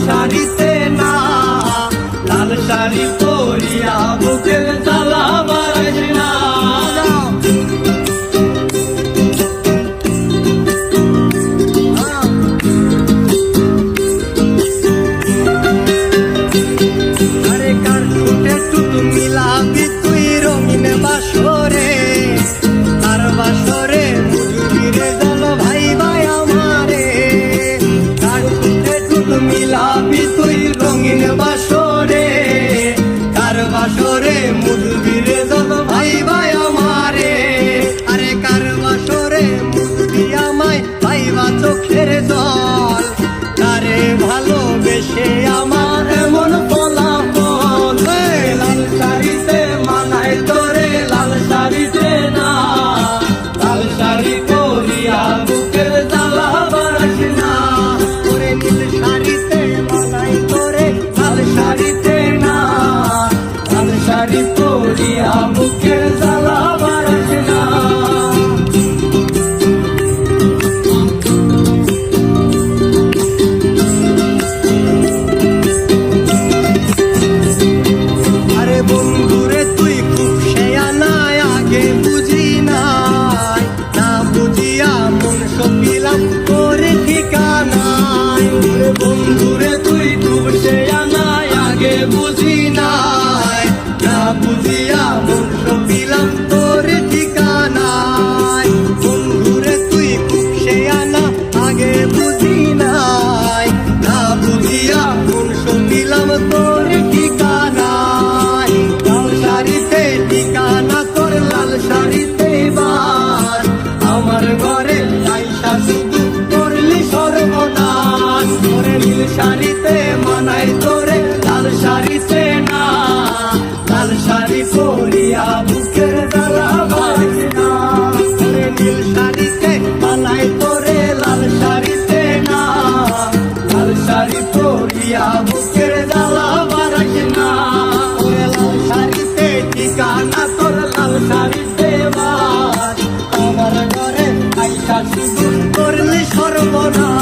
শাড়িতে না, লাল শাড়ি পরিয়া বুকের জ্বালা বাড়াইস না। আরে কার ঠোঁটে টুটু মিলাবি তুই রঙিন বাসরে, তার বাসরে মুজুরিরে জল ভাই ভাই আমারে। কার ঠোঁটে টুটু মিলাবি তুই রঙিন বাসরে, কার বাসরে মুজুরিরে জল ভাই ভাই আমারে। আরে কার বাসরে মুজুরি আমায় ভাইবা চোখের জল, তারে ভালোবেসে আমার এমন ফলাফল। লাল শাড়িতে মানায় তোরে, লাল শাড়িতে না, লাল শাড়ি পরিয়া বুকের জ্বালা বাড়াইস না। ওরে নীল শাড়িতে মানায় তোরে, লাল শাড়িতে না, লাল শাড়ি পরিয়া বুকের জ্বালা বাড়াইস না। বন্ধুরে তুই খুব শেয়ানায় আগে বুঝি নাই, না বুঝিয়া মন সপিলাম তোর ঠিকানায়। বন্ধুরে তুই খুব শেয়ানায় আগে বুঝি নাই, না বুঝিয়া মন সপিলাম তোর ঠিকানায়। বন্ধুরে তুই খুব শেয়ানা আগে বুঝি নাই, না বুঝিয়া মন সপিলাম তোর ঠিকানায়। লাল শাড়িতে ঠিকানা তোর, লাল শাড়িতে বাস, আমার ঘরে আইসা শুধু করলি সর্বনাশ। তোরে নীল শাড়িতে মানায় তোরে, লাল শাড়িতে না, লাল শাড়ি পরিয়া বুকের জ্বালা বাড়াইস না। তোরে নীল শাড়িতে মানায় তোরে, লাল শাড়িতে না, লাল শাড়ি পরিয়া বুকের জ্বালা বাড়াইস না। লাল শাড়িতে ঠিকানা তোর, লাল শাড়িতে বাস, আমার ঘরে আইসা শুধু করলি সর্বনাশ।